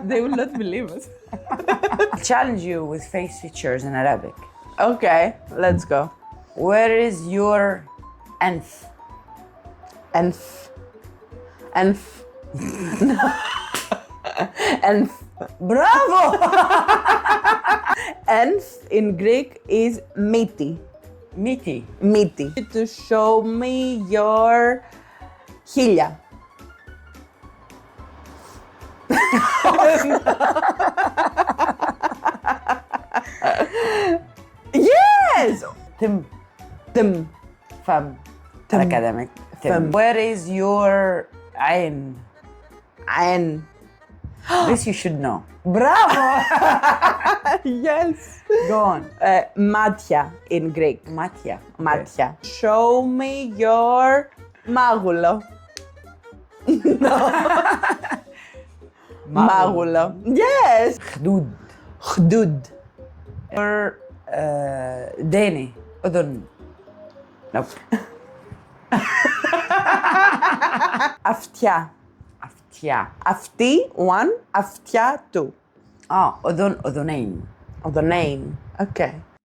They will not believe us. I'll challenge you with face features in Arabic. Okay, let's go. Where is your أنف? أنف. أنف. أنف. Bravo! أنف in Greek is miti. Miti. Miti. To show me your χίλια. Yes! Tim. Tim. Fem. Tim. Academic. Tim. Fem. Where is your عين? عين. This you should know. Bravo! Yes. Go on. Μάτια in Greek. Μάτια. Μάτια. Show me your μάγουλο. Μάγουλο. Yes. خدود. خدود. Your داني. أذن. Nope. Αυτιά. Αυτιά. Αυτή, one. Αυτιά, two. أذنين. The name. Okay.